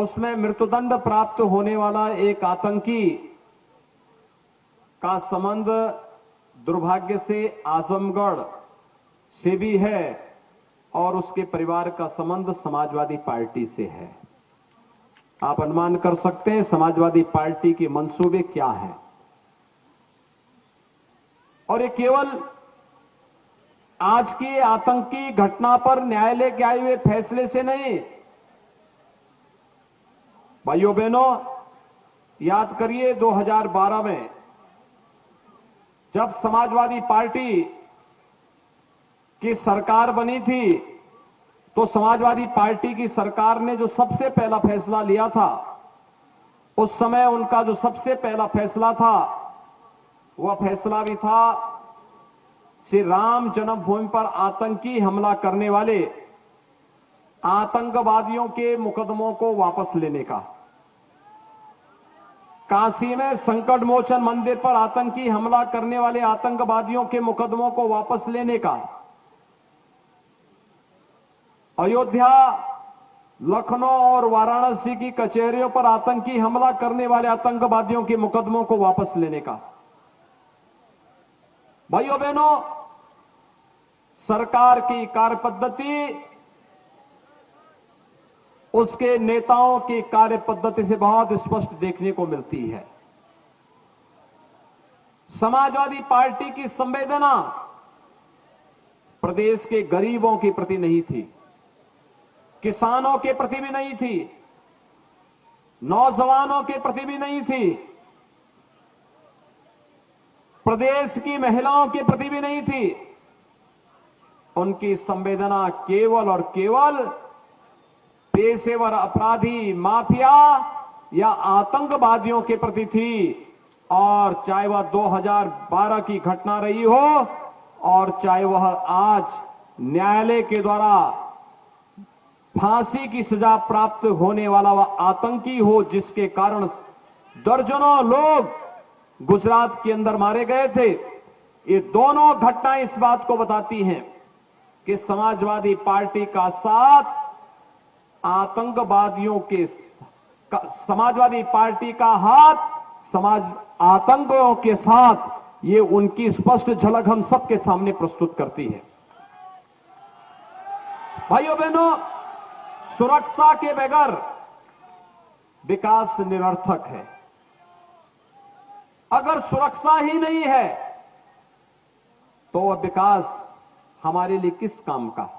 उसमें मृत्युदंड प्राप्त होने वाला एक आतंकी का संबंध दुर्भाग्य से आजमगढ़ से भी है और उसके परिवार का संबंध समाजवादी पार्टी से है। आप अनुमान कर सकते हैं समाजवादी पार्टी के मंसूबे क्या हैं। और ये केवल आज की आतंकी घटना पर न्यायालय के आए हुए फैसले से नहीं, भाइयों बहनों, याद करिए 2012 में जब समाजवादी पार्टी की सरकार बनी थी तो समाजवादी पार्टी की सरकार ने जो सबसे पहला फैसला लिया था, उस समय उनका जो सबसे पहला फैसला था वह फैसला भी था श्री राम जन्मभूमि पर आतंकी हमला करने वाले आतंकवादियों के मुकदमों को वापस लेने का। काशी में संकट मोचन मंदिर पर आतंकी हमला करने वाले आतंकवादियों के मुकदमों को वापस लेने का। अयोध्या, लखनऊ और वाराणसी की कचहरियों पर आतंकी हमला करने वाले आतंकवादियों के मुकदमों को वापस लेने का। भाइयों बहनों, सरकार की कार्यपद्धति उसके नेताओं की कार्यपद्धति से बहुत स्पष्ट देखने को मिलती है। समाजवादी पार्टी की संवेदना प्रदेश के गरीबों के प्रति नहीं थी, किसानों के प्रति भी नहीं थी, नौजवानों के प्रति भी नहीं थी, प्रदेश की महिलाओं के प्रति भी नहीं थी। उनकी संवेदना केवल और केवल पेशेवर अपराधी, माफिया या आतंकवादियों के प्रति थी। और चाहे वह 2012 की घटना रही हो और चाहे वह आज न्यायालय के द्वारा फांसी की सजा प्राप्त होने वाला वह आतंकी हो, जिसके कारण दर्जनों लोग गुजरात के अंदर मारे गए थे। ये दोनों घटनाएं इस बात को बताती हैं कि समाजवादी पार्टी का साथ आतंकवादियों के, समाजवादी पार्टी का हाथ आतंकियों के साथ, ये उनकी स्पष्ट झलक हम सबके सामने प्रस्तुत करती है। भाइयों बहनों, सुरक्षा के बगैर विकास निरर्थक है। अगर सुरक्षा ही नहीं है तो वह विकास हमारे लिए किस काम का।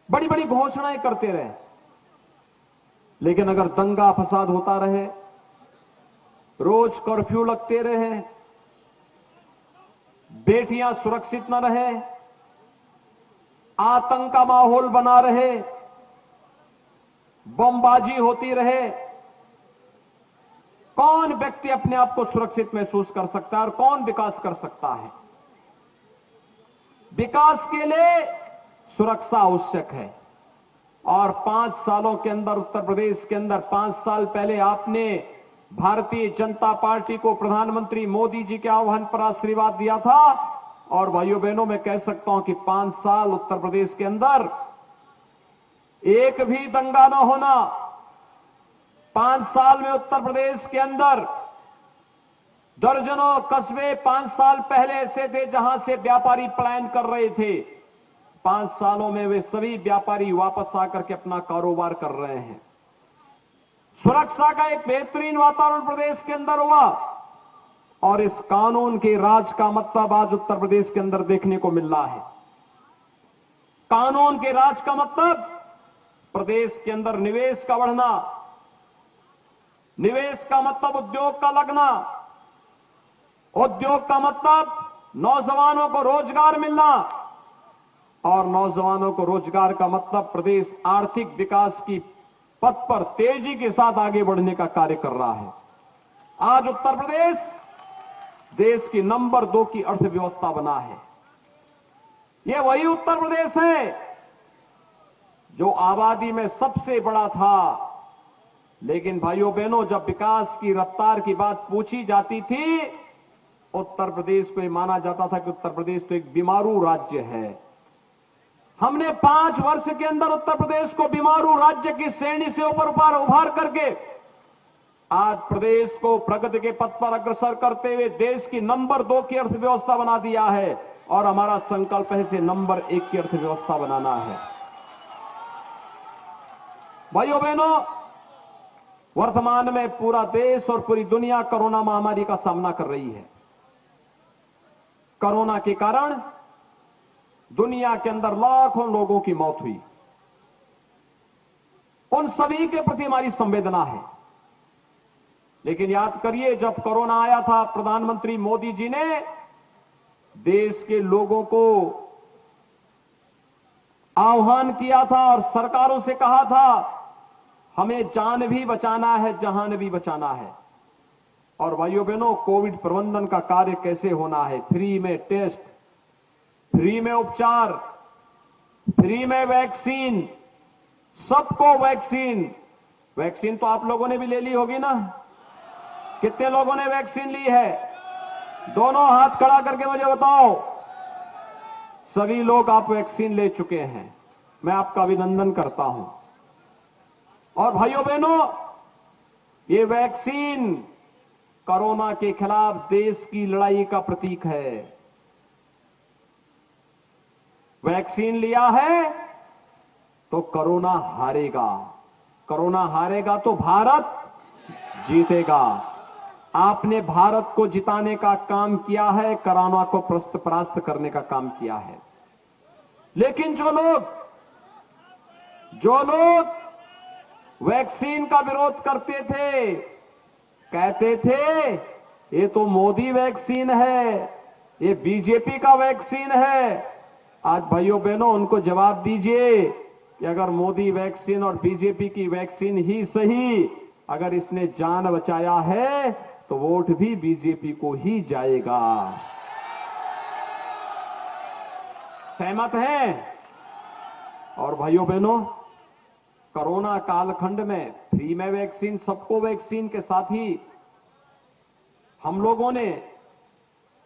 बड़ी बड़ी घोषणाएं करते रहे, लेकिन अगर दंगा फसाद होता रहे, रोज कर्फ्यू लगते रहे, बेटियां सुरक्षित न रहे, आतंक का माहौल बना रहे, बमबाजी होती रहे, कौन व्यक्ति अपने आप को सुरक्षित महसूस कर सकता है और कौन विकास कर सकता है। विकास के लिए सुरक्षा आवश्यक है। और 5 सालों के अंदर उत्तर प्रदेश के अंदर 5 साल पहले आपने भारतीय जनता पार्टी को प्रधानमंत्री मोदी जी के आह्वान पर आशीर्वाद दिया था। और भाइयों बहनों, मैं कह सकता हूं कि 5 साल उत्तर प्रदेश के अंदर एक भी दंगा न होना। 5 साल में उत्तर प्रदेश के अंदर दर्जनों कस्बे 5 साल पहले ऐसे थे जहां से व्यापारी पलायन कर रहे थे। 5 सालों में वे सभी व्यापारी वापस आकर के अपना कारोबार कर रहे हैं। सुरक्षा का एक बेहतरीन वातावरण प्रदेश के अंदर हुआ और इस कानून के राज का मतलब आज उत्तर प्रदेश के अंदर देखने को मिल रहा है। कानून के राज का मतलब प्रदेश के अंदर निवेश का बढ़ना, निवेश का मतलब उद्योग का लगना, उद्योग का मतलब नौजवानों को रोजगार मिलना, और नौजवानों को रोजगार का मतलब प्रदेश आर्थिक विकास की पथ पर तेजी के साथ आगे बढ़ने का कार्य कर रहा है। आज उत्तर प्रदेश देश की नंबर 2 की अर्थव्यवस्था बना है। यह वही उत्तर प्रदेश है जो आबादी में सबसे बड़ा था, लेकिन भाइयों बहनों, जब विकास की रफ्तार की बात पूछी जाती थी, उत्तर प्रदेश को यह माना जाता था कि उत्तर प्रदेश तो एक बीमारू राज्य है। हमने 5 वर्ष के अंदर उत्तर प्रदेश को बीमारू राज्य की श्रेणी से ऊपर उभार करके आज प्रदेश को प्रगति के पथ पर अग्रसर करते हुए देश की नंबर 2 की अर्थव्यवस्था बना दिया है और हमारा संकल्प है इसे नंबर 1 की अर्थव्यवस्था बनाना है। भाइयों बहनों, वर्तमान में पूरा देश और पूरी दुनिया कोरोना महामारी का सामना कर रही है। कोरोना के कारण दुनिया के अंदर लाखों लोगों की मौत हुई। उन सभी के प्रति हमारी संवेदना है। लेकिन याद करिए, जब कोरोना आया था, प्रधानमंत्री मोदी जी ने देश के लोगों को आह्वान किया था और सरकारों से कहा था हमें जान भी बचाना है, जहान भी बचाना है। और भाइयों बहनों, कोविड प्रबंधन का कार्य कैसे होना है? फ्री में टेस्ट, फ्री में उपचार, फ्री में वैक्सीन, सबको वैक्सीन। वैक्सीन तो आप लोगों ने भी ले ली होगी ना? कितने लोगों ने वैक्सीन ली है? दोनों हाथ खड़ा करके मुझे बताओ। सभी लोग आप वैक्सीन ले चुके हैं, मैं आपका अभिनंदन करता हूं। और भाइयों बहनों, ये वैक्सीन कोरोना के खिलाफ देश की लड़ाई का प्रतीक है। वैक्सीन लिया है तो कोरोना हारेगा, कोरोना हारेगा तो भारत जीतेगा। आपने भारत को जिताने का काम किया है, कोरोना को परास्त करने का काम किया है। लेकिन जो लोग वैक्सीन का विरोध करते थे, कहते थे ये तो मोदी वैक्सीन है, ये बीजेपी का वैक्सीन है। आज भाइयों बहनों, उनको जवाब दीजिए कि अगर मोदी वैक्सीन और बीजेपी की वैक्सीन ही सही, अगर इसने जान बचाया है तो वोट भी बीजेपी को ही जाएगा। सहमत हैं? और भाइयों बहनों, कोरोना कालखंड में फ्री में वैक्सीन, सबको वैक्सीन के साथ ही हम लोगों ने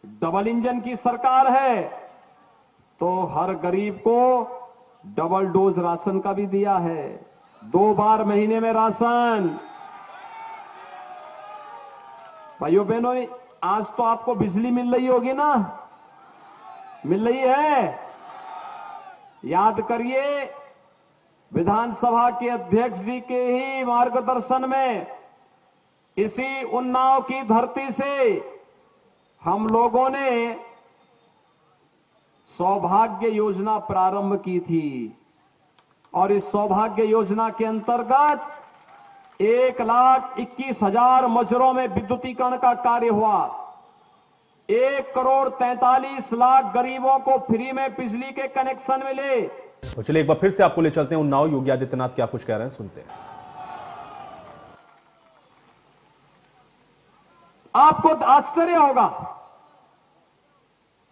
डबल इंजन की सरकार है तो हर गरीब को डबल डोज राशन का भी दिया है, 2 बार महीने में राशन। भाइयों बहनों, आज तो आपको बिजली मिल रही होगी ना? मिल रही है? याद करिए, विधानसभा के अध्यक्ष जी के ही मार्गदर्शन में इसी उन्नाव की धरती से हम लोगों ने सौभाग्य योजना प्रारंभ की थी और इस सौभाग्य योजना के अंतर्गत 1,21,000 मजरों में विद्युतीकरण का कार्य हुआ। 1,43,00,000 गरीबों को फ्री में बिजली के कनेक्शन मिले। तो चलिए एक बार फिर से आपको ले चलते हैं उन्नाव। योगी आदित्यनाथ क्या कुछ कह रहे हैं, सुनते हैं। आपको आश्चर्य होगा,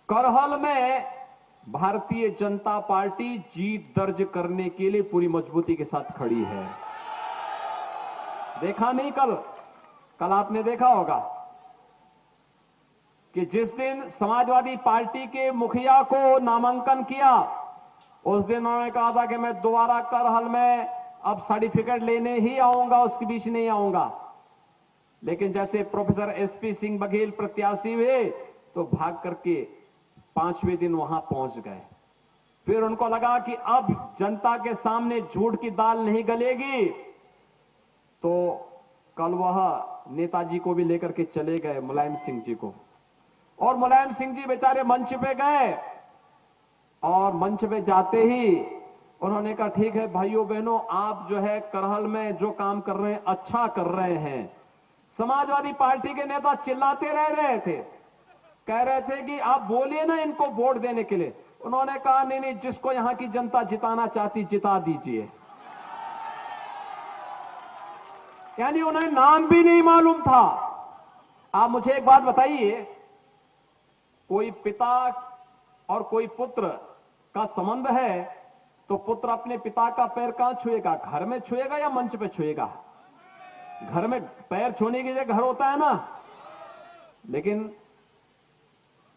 करहल में भारतीय जनता पार्टी जीत दर्ज करने के लिए पूरी मजबूती के साथ खड़ी है। देखा नहीं? कल आपने देखा होगा कि जिस दिन समाजवादी पार्टी के मुखिया को नामांकन किया, उस दिन उन्होंने कहा था कि मैं दोबारा करहल में अब सर्टिफिकेट लेने ही आऊंगा, उसके बीच नहीं आऊंगा। लेकिन जैसे प्रोफेसर एसपी सिंह बघेल प्रत्याशी हुए तो भाग करके 5वें दिन वहां पहुंच गए। फिर उनको लगा कि अब जनता के सामने झूठ की दाल नहीं गलेगी, तो कल वह नेताजी को भी लेकर के चले गए, मुलायम सिंह जी को। और मुलायम सिंह जी बेचारे मंच पे गए और मंच पे जाते ही उन्होंने कहा, ठीक है भाइयों बहनों, आप जो है करहल में जो काम कर रहे हैं अच्छा कर रहे हैं। समाजवादी पार्टी के नेता चिल्लाते रह रहे थे, कह रहे थे कि आप बोलिए ना इनको वोट देने के लिए। उन्होंने कहा नहीं नहीं, जिसको यहां की जनता जिताना चाहती जिता दीजिए। यानी उन्हें नाम भी नहीं मालूम था। आप मुझे एक बात बताइए, कोई पिता और कोई पुत्र का संबंध है तो पुत्र अपने पिता का पैर कहां छुएगा? घर में छुएगा या मंच पे छुएगा? घर में पैर छूने की जगह घर होता है ना। लेकिन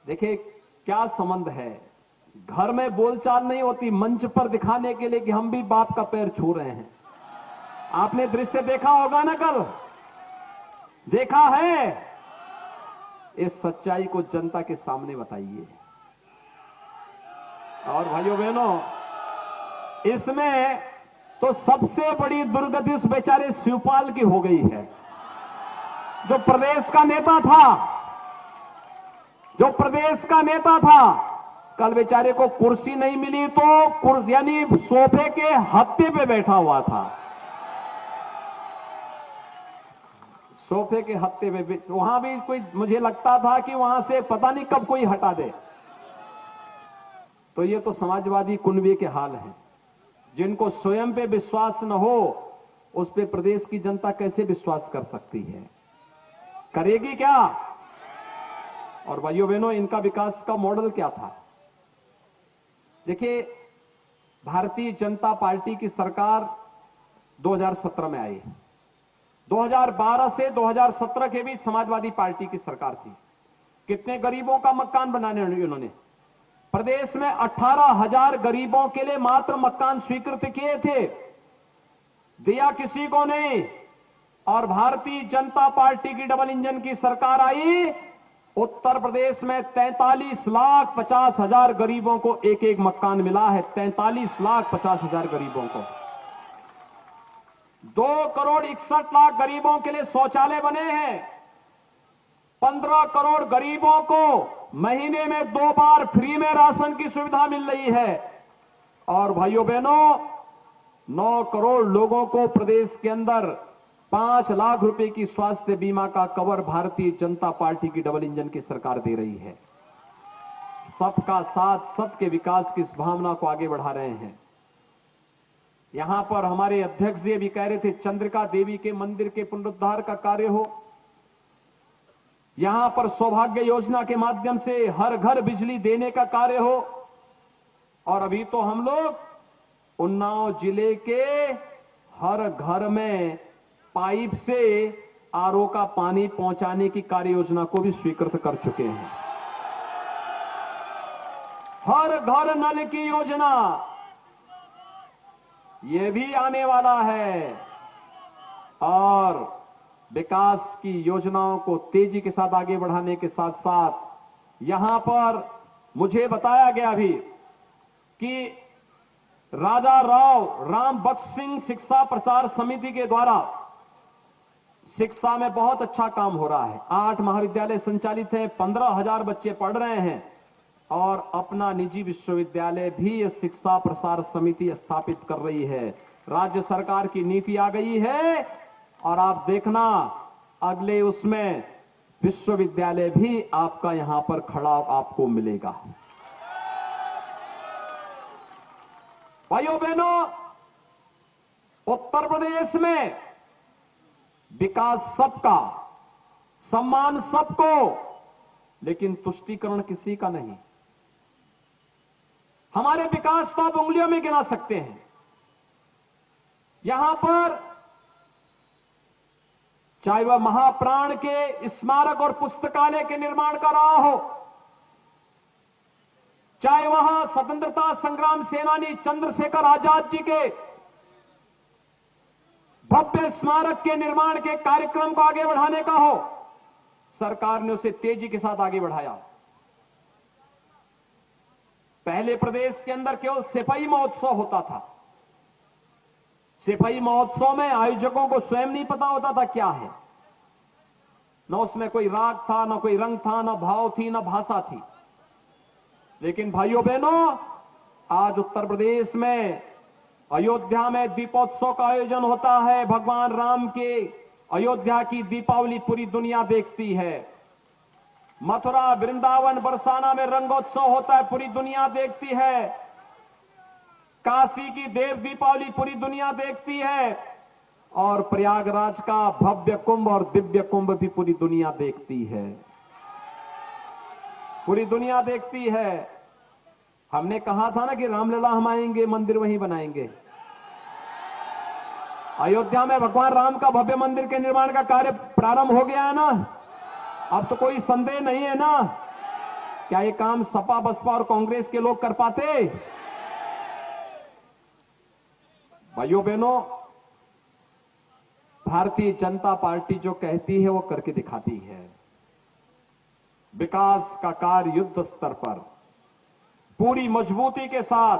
देखिए क्या संबंध है। घर में बोलचाल नहीं होती, मंच पर दिखाने के लिए कि हम भी बाप का पैर छू रहे हैं। आपने दृश्य देखा होगा ना, कल देखा है। इस सच्चाई को जनता के सामने बताइए। और भाइयों बहनों, इसमें तो सबसे बड़ी दुर्गति उस बेचारे शिवपाल की हो गई है, जो प्रदेश का नेता था, कल बेचारे को कुर्सी नहीं मिली तो यानी सोफे के हत्थे पे बैठा हुआ था। सोफे के हत्थे पे वहां भी कोई, मुझे लगता था कि वहां से पता नहीं कब कोई हटा दे। तो ये तो समाजवादी कुनबे के हाल हैं, जिनको स्वयं पे विश्वास न हो, उस पे प्रदेश की जनता कैसे विश्वास कर सकती है? करेगी क्या? और भाइयों बहनों, इनका विकास का मॉडल क्या था? देखिए, भारतीय जनता पार्टी की सरकार 2017 में आई। 2012 से 2017 के बीच समाजवादी पार्टी की सरकार थी। कितने गरीबों का मकान बनाने उन्होंने, प्रदेश में 18,000 गरीबों के लिए मात्र मकान स्वीकृत किए थे, दिया किसी को नहीं। और भारतीय जनता पार्टी की डबल इंजन की सरकार आई, उत्तर प्रदेश में 43,50,000 गरीबों को एक एक मकान मिला है। 43,50,000 गरीबों को। 2,61,00,000 गरीबों के लिए शौचालय बने हैं। 15 करोड़ गरीबों को महीने में 2 बार फ्री में राशन की सुविधा मिल रही है। और भाइयों बहनों, 9 करोड़ लोगों को प्रदेश के अंदर 5 लाख रुपए की स्वास्थ्य बीमा का कवर भारतीय जनता पार्टी की डबल इंजन की सरकार दे रही है। सबका साथ, सबके विकास की इस भावना को आगे बढ़ा रहे हैं। यहां पर हमारे अध्यक्ष जी भी कह रहे थे, चंद्रिका देवी के मंदिर के पुनरुद्धार का कार्य हो, यहां पर सौभाग्य योजना के माध्यम से हर घर बिजली देने का कार्य हो, और अभी तो हम लोग उन्नाव जिले के हर घर में पाइप से आरओ का पानी पहुंचाने की कार्य योजना को भी स्वीकृत कर चुके हैं। हर घर नल की योजना, यह भी आने वाला है। और विकास की योजनाओं को तेजी के साथ आगे बढ़ाने के साथ साथ यहां पर मुझे बताया गया भी कि राजा राम बख्श सिंह शिक्षा प्रसार समिति के द्वारा शिक्षा में बहुत अच्छा काम हो रहा है। 8 महाविद्यालय संचालित हैं, 15,000 बच्चे पढ़ रहे हैं, और अपना निजी विश्वविद्यालय भी ये शिक्षा प्रसार समिति स्थापित कर रही है। राज्य सरकार की नीति आ गई है, और आप देखना अगले उसमें विश्वविद्यालय भी आपका यहां पर खड़ा आपको मिलेगा। भाइयों बहनों, उत्तर प्रदेश में विकास सबका, सम्मान सबको, लेकिन तुष्टीकरण किसी का नहीं। हमारे विकास तो आप उंगलियों में गिना सकते हैं। यहां पर चाहे वह महाप्राण के स्मारक और पुस्तकालय के निर्माण का रहा हो, चाहे वहां स्वतंत्रता संग्राम सेनानी चंद्रशेखर आजाद जी के भव्य स्मारक के निर्माण के कार्यक्रम को आगे बढ़ाने का हो, सरकार ने उसे तेजी के साथ आगे बढ़ाया। पहले प्रदेश के अंदर केवल सिपाही महोत्सव होता था। सिपाही महोत्सव में आयोजकों को स्वयं नहीं पता होता था क्या है, न उसमें कोई राग था, न कोई रंग था, न भाव थी, न भाषा थी। लेकिन भाइयों बहनों, आज उत्तर प्रदेश में अयोध्या में दीपोत्सव का आयोजन होता है। भगवान राम के अयोध्या की दीपावली पूरी दुनिया देखती है। मथुरा, वृंदावन, बरसाना में रंगोत्सव होता है, पूरी दुनिया देखती है। काशी की देव दीपावली पूरी दुनिया देखती है, और प्रयागराज का भव्य कुंभ और दिव्य कुंभ भी पूरी दुनिया देखती है। पूरी दुनिया देखती है। हमने कहा था ना कि रामलला हम आएंगे, मंदिर वहीं बनाएंगे। अयोध्या में भगवान राम का भव्य मंदिर के निर्माण का कार्य प्रारंभ हो गया है ना। अब तो कोई संदेह नहीं है ना। क्या ये काम सपा बसपा और कांग्रेस के लोग कर पाते? भाइयों बहनों, भारतीय जनता पार्टी जो कहती है वो करके दिखाती है। विकास का कार्य युद्ध स्तर पर पूरी मजबूती के साथ